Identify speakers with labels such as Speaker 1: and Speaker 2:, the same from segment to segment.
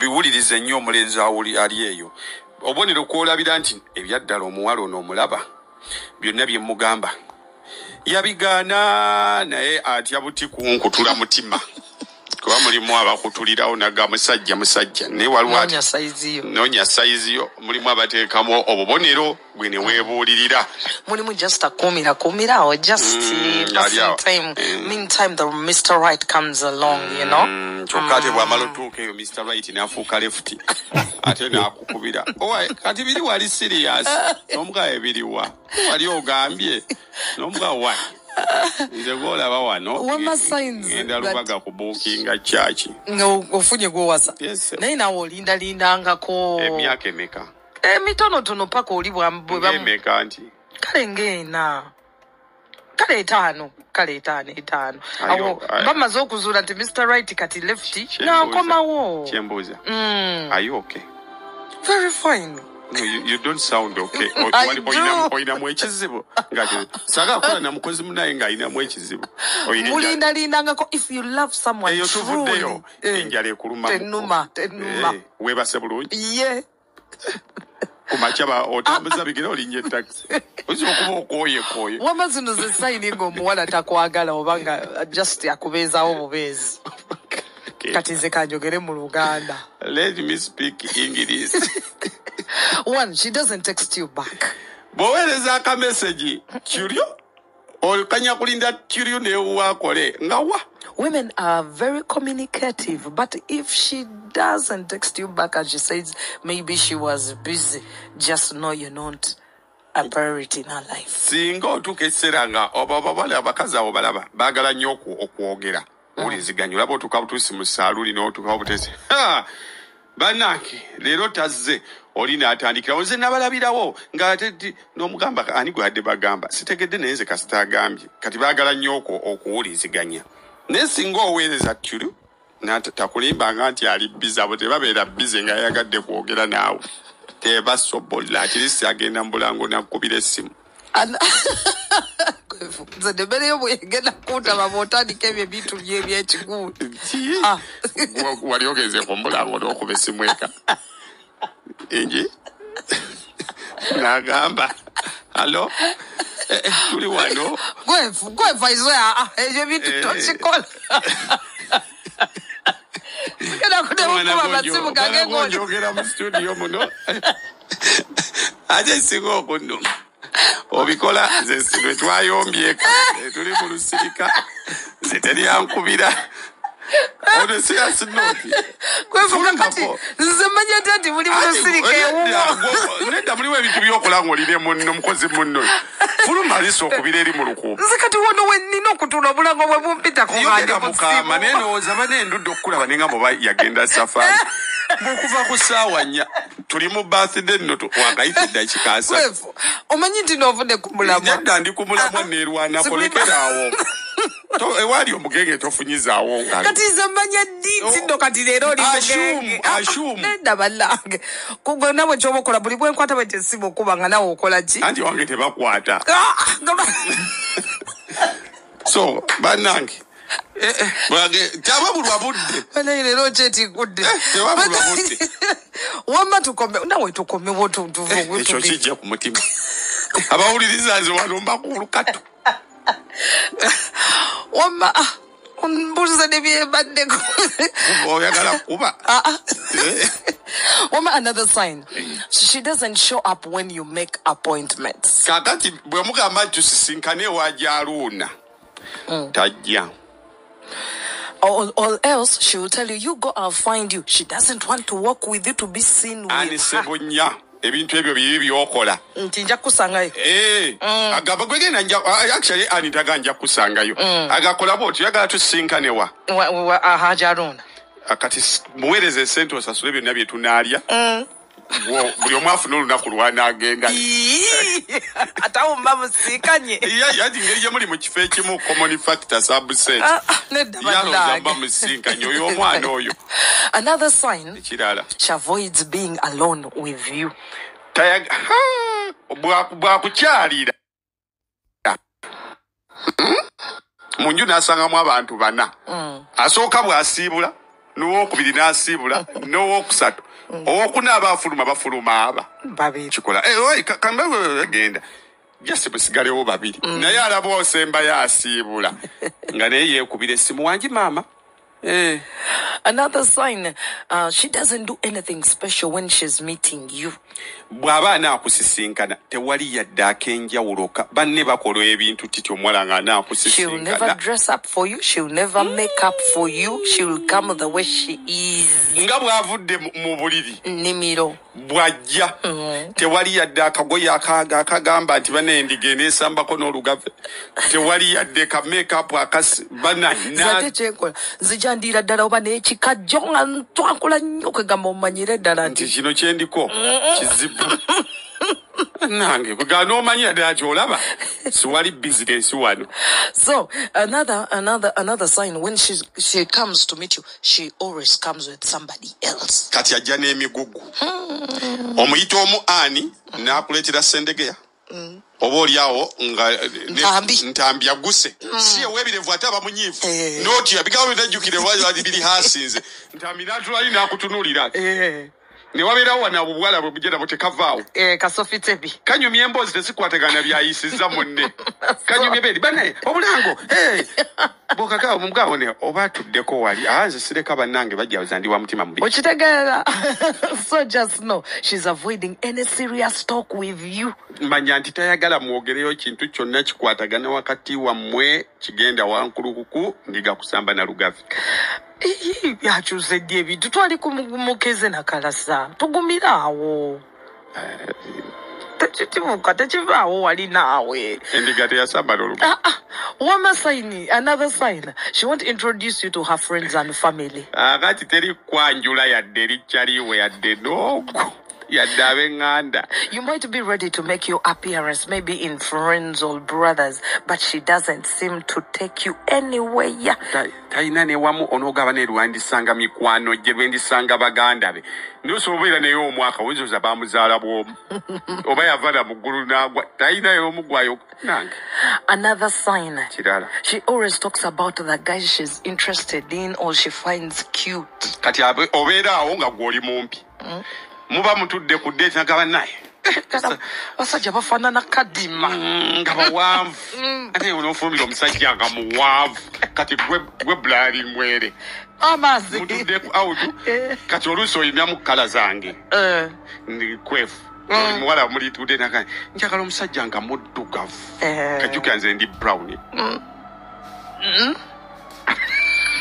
Speaker 1: biwulirize nnyo omulenzi ali eyo. Obubonero kwo'labira nti ebyaddala omuwala ono omulaba byonna bye mugamba yabigaana naye atya buti kunkutula mutima. Kuba mulimu abakutulirawo naga musajja ne waliwo noonya saizi yo mulimu abateekamu obubonero gwe ne weebuulirira.
Speaker 2: Mulimu just akumira or just time. Meantime the Mr. Right comes along, you know.
Speaker 1: Kyokka ate bw'amala otuuka eyo Mr. Right n'afuuka left ate n'akukubira. Kati biri wali serious n'omugaye biriwa wali ogambye n'omugaye nze gwolaba wano ngenda lubaga ku bookinga church
Speaker 2: ofunye gwowasa naye nawe olindalindangako
Speaker 1: emyaka emeka
Speaker 2: emitonotono paka oli
Speaker 1: bwemeka nti
Speaker 2: kale ng'ena kale etaano awo bamaze okuzuula nti Mr. Right kati left n'akomawo
Speaker 1: kyembuuza are you okay?
Speaker 2: Very fine.
Speaker 1: No, you don't sound okay. Oyinamu ekizibu. Saga akola na mukozi munaye nga ayinamu ekizibu.
Speaker 2: Mulindalindangako if you love someone
Speaker 1: truly. Enjala ekuluma.
Speaker 2: Tenuma.
Speaker 1: Weebase bulungi.
Speaker 2: Yeah.
Speaker 1: Kumachaba otambuza bigere olinye taxi. Ozi okuba okooye.
Speaker 2: Wama zino ze sign ng'omuwala takwagala obanga just yakubeezaawo obubeezi. Kati nze kanjogere mu Luganda.
Speaker 1: Let me speak English.
Speaker 2: One, she doesn't text you back.
Speaker 1: Bowereza aka message Curio okanya kulinda Curio ne wakole ngawa.
Speaker 2: Women are very communicative, but if she doesn't text you back and she says maybe she was busy, just know you're not a priority in her life.
Speaker 1: Singa otukeseranga obabale abakazi abo balaba bagala nnyo okwogera. Oliziganya olaba otuka butusi mu saluli n'otuka butese. Banaki leero tazze oli n'atandikira oze nabalabirawo ng'ate n'omugamba ani gwadde bagamba sitegedde naye nze kasita agambye kati baagala nnyo okuwuliziganya naye singa oweereza Curio takulimbanga nti ali bize abo tebabeera bize nga yayagadde kwogera naawe tebasobola akirisi agenda mu bulango nakukubira essimu
Speaker 2: nze nemmere yo bwegenda kuntaba bw'otandika ebyo ebintu by'ebyekiguulu
Speaker 1: wali ogeze ku mulango n'okuba essimu eka enji n'agamba alo tuli wano
Speaker 2: gwefa izo ebyo ebintu tokikola genda kutemukuba amasimu gange
Speaker 1: njogera mu studio muno ate singa okunnuma obikola ze sinwe twayombye tuli mu lusirika ze teri yankubira ono serious note
Speaker 2: kwefuka kati zimanya tati muri mu lusirika ewo
Speaker 1: nedda muliwo ebintu by'okola ng'olire munno mukozi munno fuluma liso okubira eri mu lukuubo
Speaker 2: kati wono wenina okutula obulango bwe bumpita
Speaker 1: kuganja mukama naye ndowooza banendudde okukulaba naye nga muba yagenda safari bukuva ku ssaawa 4 tuli mu birthday nno wagayita eddakiika 3
Speaker 2: omanyi nti n'ovudde ku mulamwa
Speaker 1: nedda ndi ku mulamwa neerwana kolekeraawo ewali omugenge tofunyizaawo nga
Speaker 2: kati ze mmanya ddiiti nno kati leero oli mugenge nedda ballange kugwe nabwe kyoba okola buli bwenkwata bwe kyesiba okuba nga nawe okola ki
Speaker 1: anti wange tebakwata so bannange tewabulwa budde
Speaker 2: naye leero kyetigudde
Speaker 1: tewabulwa budde
Speaker 2: wamma tukome nawe tukomewo
Speaker 1: ekyo kijja ku mutima abawuliriza nze wano mbakulukato
Speaker 2: wamma mbuuza ne byebaddeko
Speaker 1: oyagala kuba
Speaker 2: wamma another sign she doesn't show up when you make appointments
Speaker 1: kakati bwe mugamba nti tusisinkane ewajaluuna tajja
Speaker 2: or else she will tell you go, I'll find you. She doesn't want to walk with you to be seen with
Speaker 1: her. Ebintu ebyo bibi byokola
Speaker 2: nti nja kusangayo
Speaker 1: agamba gwegenda nja actually anitaga nja kusangayo agakola bwoti yagala tusinkanewa
Speaker 2: hajaruna
Speaker 1: akati muwereze sente osasule byonna bye tunaalya buli omu afuna olunaku lwanagenda
Speaker 2: atawo mba musinkanye
Speaker 1: yati ngeri gye muli mu kifo ekimu common factor subset yalonza mba musinkanye oyo omwana oyo.
Speaker 2: Another sign
Speaker 1: ekirala
Speaker 2: she avoids being alone with you
Speaker 1: bwakukyalira munju n'asangamu abantu 4 asooka bw'asiibula n'owokubiri n'asiibula n'owokusatu owokunaaba bafuluma aba
Speaker 2: babiri
Speaker 1: kikola kamba genda jasi busigalewo babiri naye alaba osembayo asiibula nga naye yeekubira essimu wangi maama.
Speaker 2: Another sign, she doesn't do anything special when she's meeting you.
Speaker 1: Bw'aba anaakusisinkana tewali yadde ak'enjawulo banne bakola ebintu titi omuwala nga anaakusisinkana.
Speaker 2: She'll never dress up for you. She'll never make up for you. She'll come the way she is.
Speaker 1: Nga bw'avudde mu buliri
Speaker 2: nimiro
Speaker 1: bw'ajja tewali yadde akagoye akagamba nti bana endiga eneesambako n'olugave tewali yadde ka make-up akasi
Speaker 2: zate kyekola zijandira ddala oba n'ekikajjo nga ntwakula nnyo kwegamba omanyire ddala
Speaker 1: nti kino kyendiko kizibu nange kwegamba n'omanyira ddala kyolaba siwali bizinesi wano.
Speaker 2: So another sign, when she comes to meet you, she always comes with somebody else.
Speaker 1: Kati ajja n'emigugu omuyita omu ani n'akuleetera sendegeya oba oliawo nga ntambi aguse si eweebirevu ate abamunyiivu nootya bigabo bitajjukire wali biri hasinze ntambi n'atulali n'akutunuulira ne wabeerawo wana obubwala bwe bugenda butekavaawo
Speaker 2: kasofitebi
Speaker 1: kanyumya emboozi tezikwatagana byayisizza munne kanyumya beeri bane obulango bwokagaawo mumugaawo ne oba atuddeko wali nze sireka bannange bajja bazandiwa mutima mubi
Speaker 2: okitegeera. So just know she's avoiding any serious talk with you.
Speaker 1: manya nti tayagala mwogereyo kintu kyonna kikwatagana wakati wammwe kigenda wankulukuku ndiga kusamba na lugavi.
Speaker 2: Yakyusedde ebintu twali kumukeze nakalasa tugumira awo tekitibuka tekivaawo wali naawe
Speaker 1: endiga teyasamba n'olugavi.
Speaker 2: Wama sign, another sign, she won't introduce you to her friends and family.
Speaker 1: Kati teri kwanjula yadde likyaliwe yadde noogo yadde ab'eŋŋanda.
Speaker 2: You might be ready to make your appearance maybe in friends or brothers, but she doesn't seem to take you anywhere.
Speaker 1: Talina ne wamu onoogaba ne lwandisanga mikwano gye lwendisanga baganda be nosobola obeera naye omwaka wenzoza bamuzaala bw'omu oba yavaana mu ggulu n'agwa talina y'omu gwayo nange.
Speaker 2: Another sign,
Speaker 1: kirala,
Speaker 2: she always talks about the guys she's interested in or she finds cute.
Speaker 1: Kati obeera awo nga gw'oli mumpi muba mutudde ku ddeeti nagaba naye
Speaker 2: basajja bafaanana kadima
Speaker 1: nga bawanvu ate onoofulumira omusajja nga muwanvu kati gwe bulaali mwere
Speaker 2: amazzi
Speaker 1: mutudde ku awutu kati oluusi oyimyamu kala zange ndi kwefu muwala mulitudde naga njagala omusajja nga muddugavu kajjukira nze ndi brown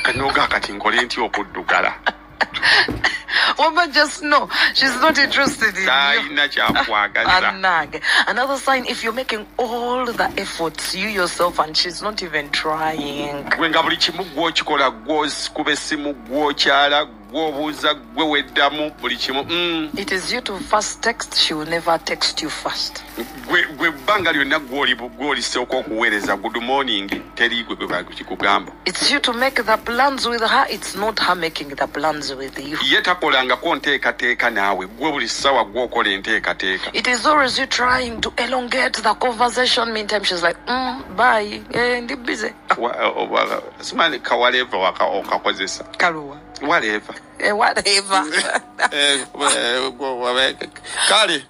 Speaker 1: kanooga kati nkole ntya okuddugala.
Speaker 2: Woman, just know she's not interested in you. Another sign, if you're making all the efforts, you yourself, and she's not even trying. It is you to first text, she will never text you first. It's you to make the plans with her, it's not her making the plans with you. It is always you trying to elongate the conversation. Meantime, she's like, bye, and busy.
Speaker 1: Whatever. Kale.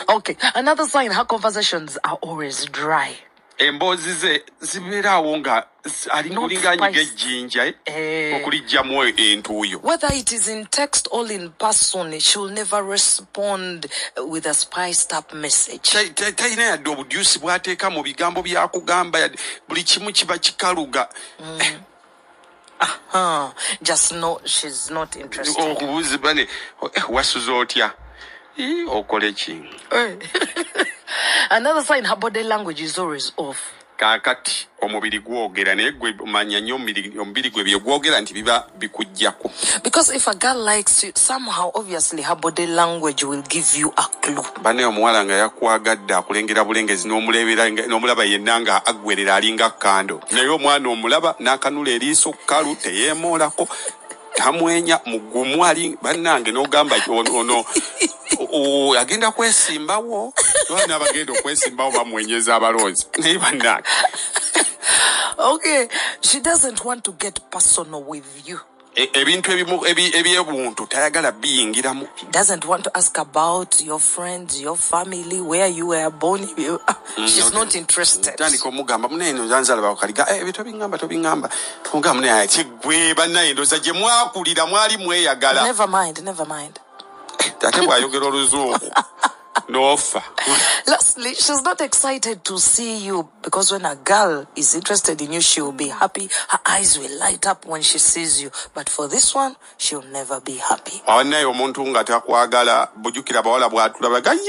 Speaker 2: Okay, another sign, her conversations are always dry.
Speaker 1: Emboozi ze zibeerawo nga alinga ejjinja okulijjamu entuuyo.
Speaker 2: Whether it is in text or in person, she will never respond with a spiced up message.
Speaker 1: Talina yadde obudyusi bw'ateeka mu bigambo byakugamba buli kimu kiba kikaluga.
Speaker 2: Just know she's not interested.
Speaker 1: Okubuuzibwa ne wasuza otya okole ki.
Speaker 2: Another sign, her body language is always off.
Speaker 1: Kakati omubiri gwogera naye gwe omanya nnyo omubiri gwe bye gwogera nti biba bikujjako.
Speaker 2: Because if a girl likes you, somehow obviously her body language will give you a clue.
Speaker 1: Bane omuwala nga yakwagadde akulengera bulengezi n'omulaba yenna nga aggwerera alinga kando naye omwana omulaba n'akanula eriiso kkalu teyeemoolako tamwenya mugumu ali bannange n'ogamba ono agenda kwesimbawo Bana bagenda okwesimbawo bamwenyeza abalonzi. Naye bannange.
Speaker 2: Okay, she doesn't want to get personal with you.
Speaker 1: Ebintu ebyebuntu tayagala biyingiramu.
Speaker 2: She doesn't want to ask about your friends, your family, where you were born. She's not interested.
Speaker 1: Tandika omugamba muneno nzanzala bakaliga bitobingamba tobingamba. Ogamba muneno ati gwe bannaye ndoza gye mwakulira mwali mweyagala.
Speaker 2: Never mind.
Speaker 1: Tate bwayogera oluzungu. Nofa.
Speaker 2: Lastly, she's not excited to see you because when a girl is interested in you, she will be happy. Her eyes will light up when she sees you. But for this one, she'll never be happy.
Speaker 1: Awannaye omuntu nga takwagala bujukira bawala bwatula baga ye